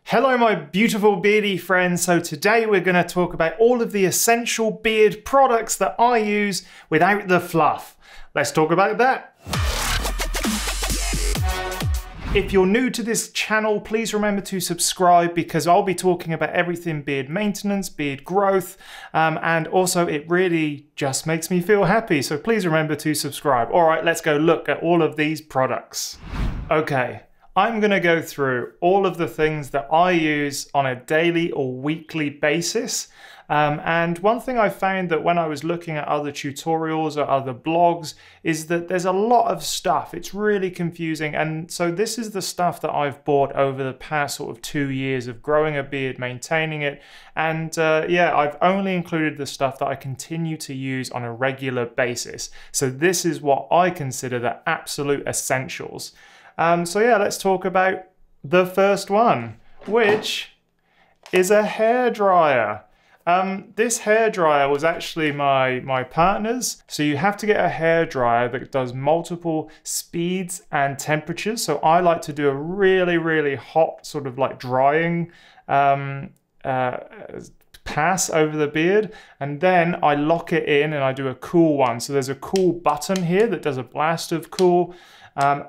Hello my beautiful beardy friends. So today we're going to talk about all of the essential beard products that I use without the fluff. Let's talk about that. If you're new to this channel, please remember to subscribe because I'll be talking about everything beard maintenance, beard growth, and also it really just makes me feel happy. So please remember to subscribe. All right, let's go look at all of these products. Okay. I'm going to go through all of the things that I use on a daily or weekly basis. And one thing I found that when I was looking at other tutorials or other blogs is that there's a lot of stuff. It's really confusing. And so this is the stuff that I've bought over the past sort of 2 years of growing a beard, maintaining it. And yeah, I've only included the stuff that I continue to use on a regular basis. So this is what I consider the absolute essentials. So yeah, let's talk about the first one, which is a hairdryer. This hairdryer was actually my partner's. So you have to get a hairdryer that does multiple speeds and temperatures. So I like to do a really, really hot sort of like drying pass over the beard, and then I lock it in and I do a cool one. So there's a cool button here that does a blast of cool.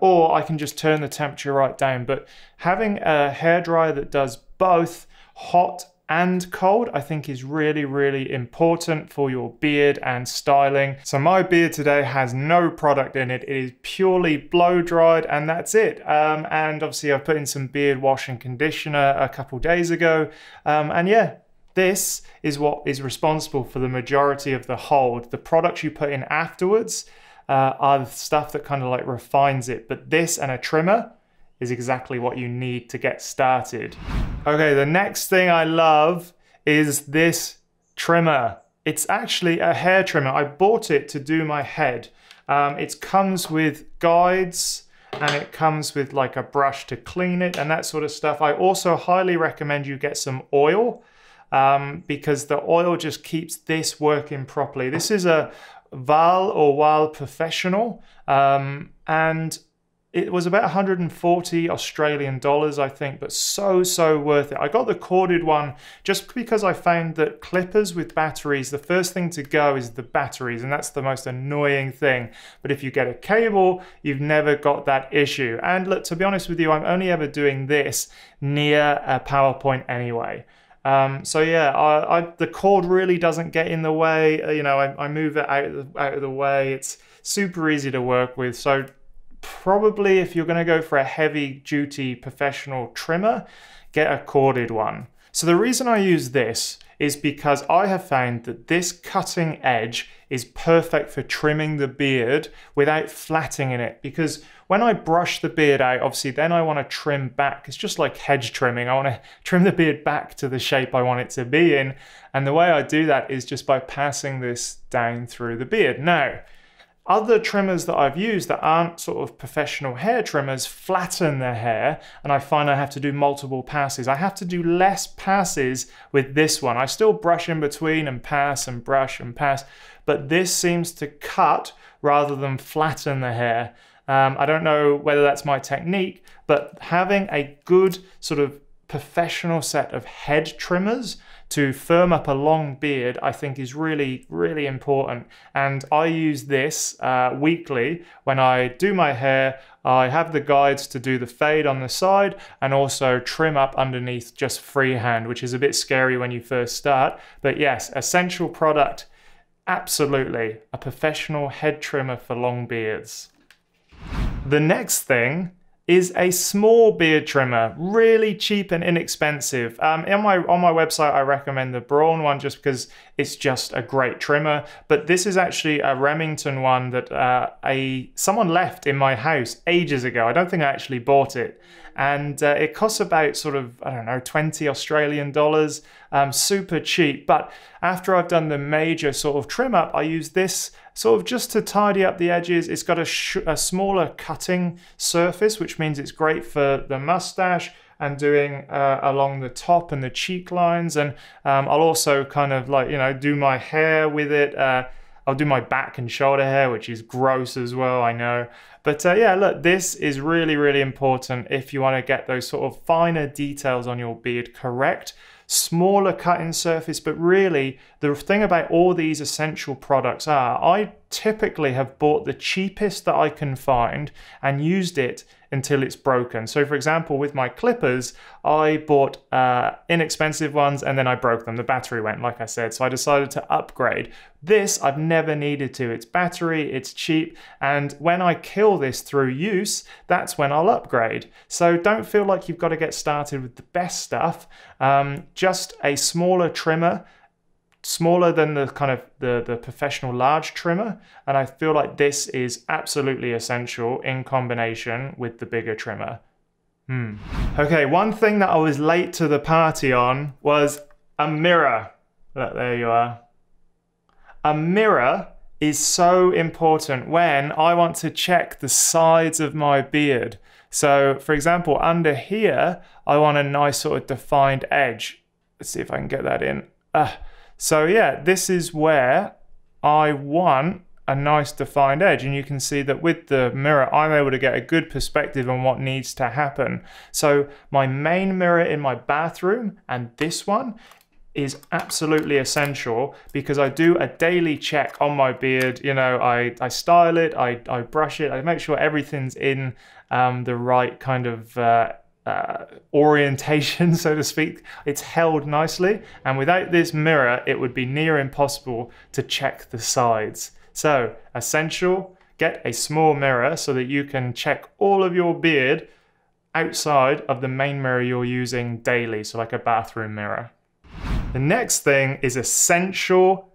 Or I can just turn the temperature right down. But having a hairdryer that does both hot and cold, I think is really, really important for your beard and styling. So my beard today has no product in it. It is purely blow dried and that's it. And obviously I've put in some beard wash and conditioner a couple days ago. And yeah, this is what is responsible for the majority of the hold. The products you put in afterwards are the stuff that kind of like refines it. But this and a trimmer is exactly what you need to get started. Okay, the next thing I love is this trimmer. It's actually a hair trimmer. I bought it to do my head. It comes with guides and it comes with like a brush to clean it and that sort of stuff. I also highly recommend you get some oil because the oil just keeps this working properly. This is a Wahl Professional, and it was about 140 Australian dollars, I think, but so worth it. I got the corded one just because I found that clippers with batteries, the first thing to go is the batteries, and that's the most annoying thing. But if you get a cable, you've never got that issue. And look, to be honest with you, I'm only ever doing this near a PowerPoint anyway. So yeah, the cord really doesn't get in the way. You know, I move it out of the way. It's super easy to work with. So probably if you're going to go for a heavy duty professional trimmer, get a corded one. So the reason I use this is because I have found that this cutting edge is perfect for trimming the beard without flattening it. Because when I brush the beard out, obviously then I want to trim back. It's just like hedge trimming. I want to trim the beard back to the shape I want it to be in. And the way I do that is just by passing this down through the beard. Now, other trimmers that I've used that aren't sort of professional hair trimmers flatten their hair, and I find I have to do multiple passes. I have to do less passes with this one. I still brush in between and pass and brush and pass, but this seems to cut rather than flatten the hair. I don't know whether that's my technique, but having a good sort of professional set of head trimmers to firm up a long beard, I think is really, really important. And I use this weekly when I do my hair. I have the guides to do the fade on the side and also trim up underneath just freehand, which is a bit scary when you first start. But yes, essential product, absolutely, a professional head trimmer for long beards. The next thing is a small beard trimmer, really cheap and inexpensive. On my website, I recommend the Braun one just because it's just a great trimmer. But this is actually a Remington one that someone left in my house ages ago. I don't think I actually bought it. And it costs about sort of, I don't know, 20 Australian dollars, super cheap. But after I've done the major sort of trim up, I use this sort of just to tidy up the edges. It's got a smaller cutting surface, which means it's great for the mustache and doing along the top and the cheek lines. And I'll also kind of like, you know, do my hair with it. I'll do my back and shoulder hair, which is gross as well, I know. But yeah, look, this is really, really important if you want to get those sort of finer details on your beard correct. Smaller cutting surface, but really the thing about all these essential products are, I typically have bought the cheapest that I can find and used it until it's broken. So for example, with my clippers, I bought inexpensive ones and then I broke them. The battery went, like I said, so I decided to upgrade. This I've never needed to. It's battery, it's cheap, and when I kill this through use, that's when I'll upgrade. So don't feel like you've got to get started with the best stuff. Just a smaller trimmer, smaller than the kind of the professional large trimmer, and I feel like this is absolutely essential in combination with the bigger trimmer. Okay, one thing that I was late to the party on was a mirror. Look, there you are. A mirror is so important when I want to check the sides of my beard. So for example, under here, I want a nice sort of defined edge. Let's see if I can get that in. So yeah, this is where I want a nice defined edge, and you can see that with the mirror I'm able to get a good perspective on what needs to happen. So my main mirror in my bathroom and this one is absolutely essential because I do a daily check on my beard. You know, I style it, I brush it, I make sure everything's in the right kind of orientation, so to speak. It's held nicely, and without this mirror it would be near impossible to check the sides. So essential, get a small mirror so that you can check all of your beard outside of the main mirror you're using daily, so like a bathroom mirror. The next thing is essential,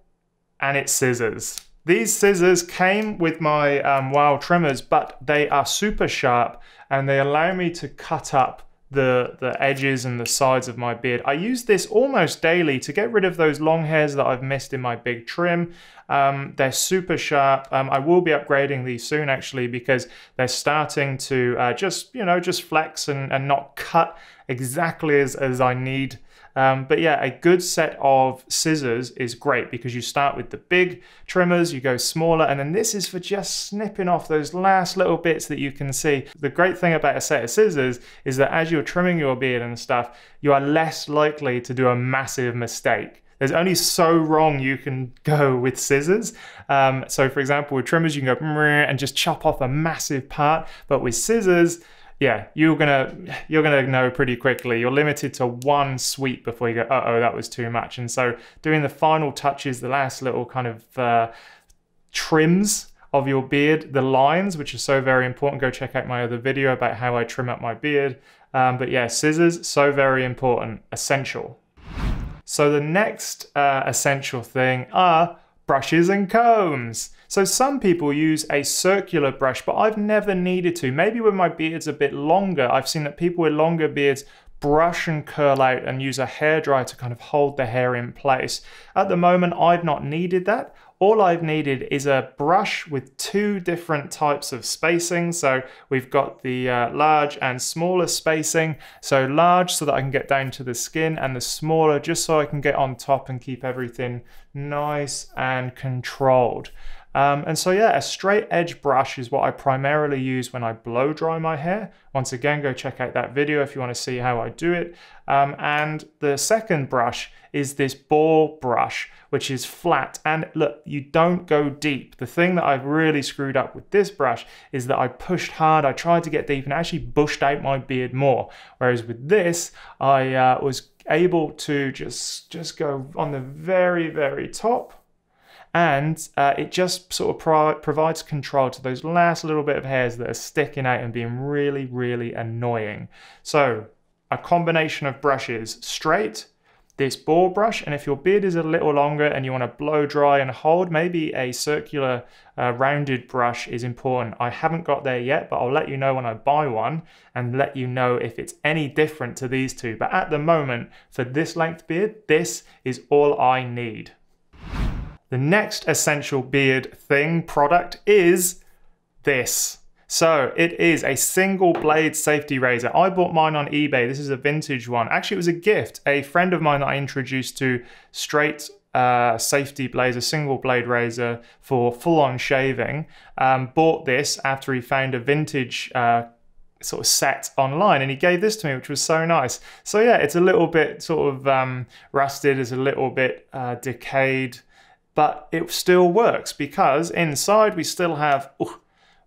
and it's scissors. These scissors came with my Wild trimmers, but they are super sharp and they allow me to cut up the edges and the sides of my beard. I use this almost daily to get rid of those long hairs that I've missed in my big trim. They're super sharp. I will be upgrading these soon actually, because they're starting to just flex and not cut exactly as I need. But yeah, a good set of scissors is great because you start with the big trimmers, you go smaller, and then this is for just snipping off those last little bits that you can see. The great thing about a set of scissors is that as you're trimming your beard and stuff, you are less likely to do a massive mistake. There's only so wrong you can go with scissors. So for example, with trimmers, you can go and just chop off a massive part, but with scissors, yeah, you're gonna know pretty quickly. You're limited to one sweep before you go, uh-oh, that was too much. And so doing the final touches, the last little kind of trims of your beard, the lines, which are so very important. Go check out my other video about how I trim up my beard. But yeah, scissors, so very important, essential. So the next essential thing are brushes and combs. So some people use a circular brush, but I've never needed to. Maybe when my beard's a bit longer, I've seen that people with longer beards brush and curl out and use a hairdryer to kind of hold the hair in place. At the moment, I've not needed that. All I've needed is a brush with two different types of spacing. So we've got the large and smaller spacing. So large so that I can get down to the skin, and the smaller just so I can get on top and keep everything nice and controlled. And so yeah, a straight edge brush is what I primarily use when I blow dry my hair. Once again, go check out that video if you want to see how I do it. And the second brush is this ball brush, which is flat. And look, you don't go deep. The thing that I've really screwed up with this brush is that I pushed hard, I tried to get deep and actually bushed out my beard more. Whereas with this, I was able to just go on the very, very top. And it just sort of provides control to those last little bit of hairs that are sticking out and being really, really annoying. So a combination of brushes, straight, this ball brush, and if your beard is a little longer and you want to blow dry and hold, maybe a circular rounded brush is important. I haven't got there yet, but I'll let you know when I buy one and let you know if it's any different to these two. But at the moment, for this length beard, this is all I need. The next essential beard product is this. So it is a single blade safety razor. I bought mine on eBay. This is a vintage one. Actually, it was a gift. A friend of mine that I introduced to straight safety blades, a single blade razor for full-on shaving. Bought this after he found a vintage sort of set online, and he gave this to me, which was so nice. So yeah, it's a little bit sort of rusted, it's a little bit decayed, but it still works because inside we still have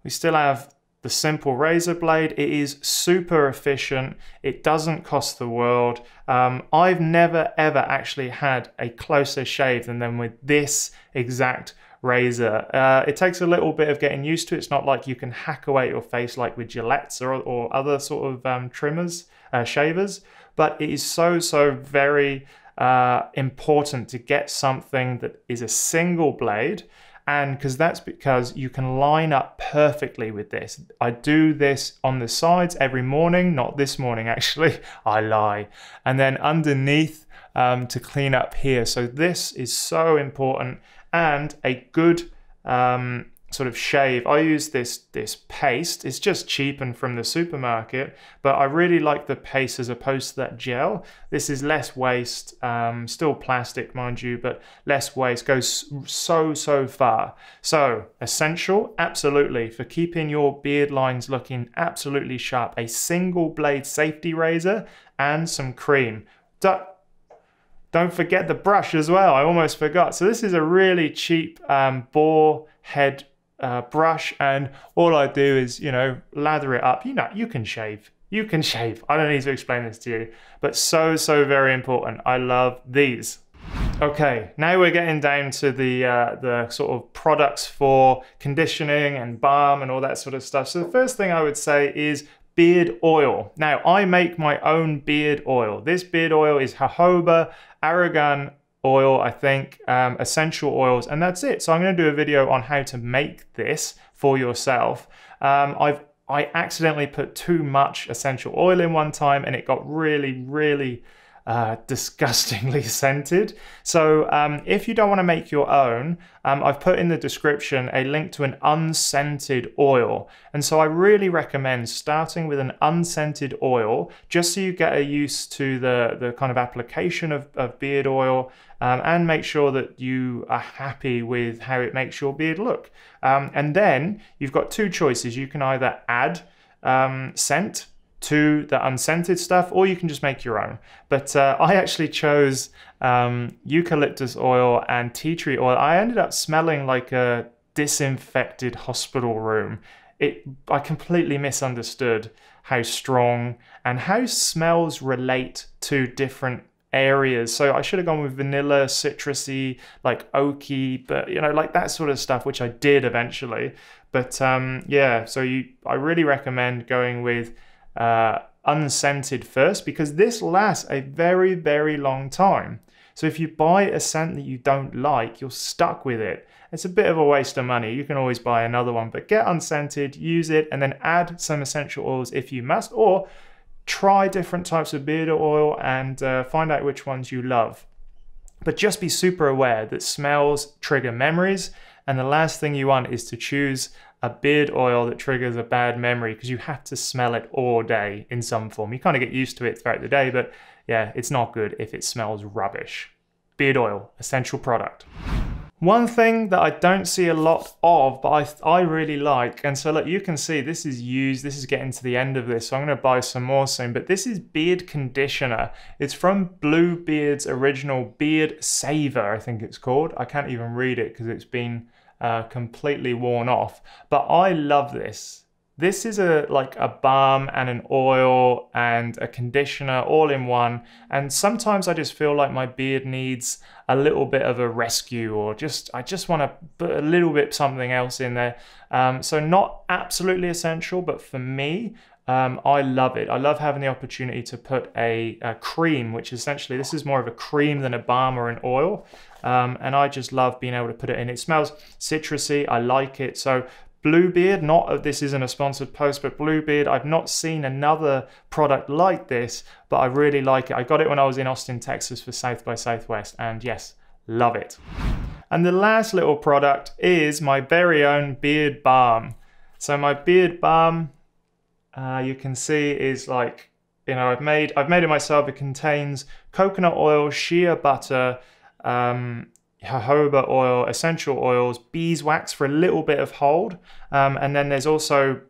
the simple razor blade. It is super efficient. It doesn't cost the world. I've never ever actually had a closer shave than with this exact razor. It takes a little bit of getting used to. It's not like you can hack away at your face like with Gillettes or other sort of trimmers, shavers, but it is so very important to get something that is a single blade, and because you can line up perfectly with this. I do this on the sides every morning, not this morning actually, I lie, and then underneath to clean up here. So this is so important. And a good sort of shave. I use this paste. It's just cheapened from the supermarket, but I really like the paste as opposed to that gel. This is less waste, still plastic, mind you, but less waste, goes so far. So essential, absolutely, for keeping your beard lines looking absolutely sharp. A single blade safety razor and some cream. Don't forget the brush as well. I almost forgot. So this is a really cheap boar head brush, and all I do is, you know, lather it up. You know, you can shave. You can shave. I don't need to explain this to you, but so very important. I love these. Okay, now we're getting down to the sort of products for conditioning and balm and all that sort of stuff. So the first thing I would say is beard oil. Now, I make my own beard oil. This beard oil is jojoba, argan oil, I think, essential oils, and that's it. So I'm going to do a video on how to make this for yourself. I accidentally put too much essential oil in one time, and it got really disgustingly scented. So if you don't want to make your own, I've put in the description a link to an unscented oil. And so I really recommend starting with an unscented oil, just so you get used to the kind of application of beard oil, and make sure that you are happy with how it makes your beard look. And then you've got two choices. You can either add scent to the unscented stuff, or you can just make your own. But I actually chose eucalyptus oil and tea tree oil. I ended up smelling like a disinfected hospital room. I completely misunderstood how strong and how smells relate to different areas. So I should have gone with vanilla, citrusy, like oaky, but you know, like that sort of stuff, which I did eventually. But yeah, so I really recommend going with unscented first, because this lasts a very long time. So if you buy a scent that you don't like, you're stuck with it. It's a bit of a waste of money. You can always buy another one, but get unscented, use it, and then add some essential oils if you must, or try different types of beard oil and find out which ones you love. But just be super aware that smells trigger memories, and the last thing you want is to choose a beard oil that triggers a bad memory, because you have to smell it all day in some form. You kind of get used to it throughout the day, but yeah, it's not good if it smells rubbish. Beard oil, essential product. One thing that I don't see a lot of, but I really like, and so look, you can see this is used, this is getting to the end of this, so I'm going to buy some more soon, but this is beard conditioner. It's from Bluebeard's original Beard Saver, I think it's called. I can't even read it because it's been completely worn off, but I love this. This is like a balm and an oil and a conditioner all in one, and sometimes I just feel like my beard needs a little bit of a rescue, or I just want to put a little bit something else in there. So not absolutely essential, but for me, I love it. I love having the opportunity to put a cream, which essentially this is more of a cream than a balm or an oil, and I just love being able to put it in. It smells citrusy, I like it. So Bluebeard, this isn't a sponsored post, but Bluebeard, I've not seen another product like this, but I really like it. I got it when I was in Austin, Texas for South by Southwest, and yes, love it. And the last little product is my very own beard balm. So my beard balm, you can see, is like, you know, I've made it myself. It contains coconut oil, shea butter, jojoba oil, essential oils, beeswax for a little bit of hold, and then there's also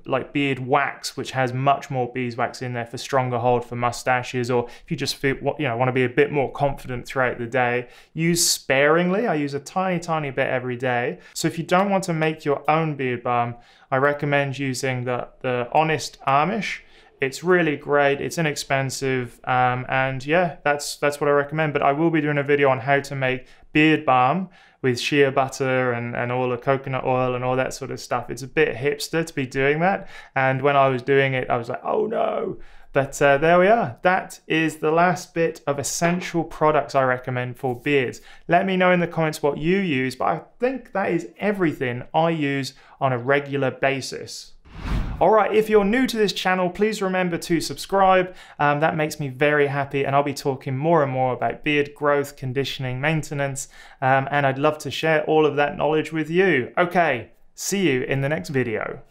like beard wax, which has much more beeswax in there for stronger hold for mustaches, or if you just feel, want to be a bit more confident throughout the day. Use sparingly. I use a tiny bit every day. So if you don't want to make your own beard balm, I recommend using the Honest Amish. It's really great, it's inexpensive, and yeah, that's what I recommend. But I will be doing a video on how to make beard balm with shea butter and all the coconut oil and all that sort of stuff. It's a bit hipster to be doing that, and when I was doing it, I was like, oh no. But there we are. That is the last bit of essential products I recommend for beards. Let me know in the comments what you use, but I think that is everything I use on a regular basis. Alright, if you're new to this channel, please remember to subscribe. That makes me very happy, and I'll be talking more and more about beard growth, conditioning, maintenance, and I'd love to share all of that knowledge with you. Okay, see you in the next video.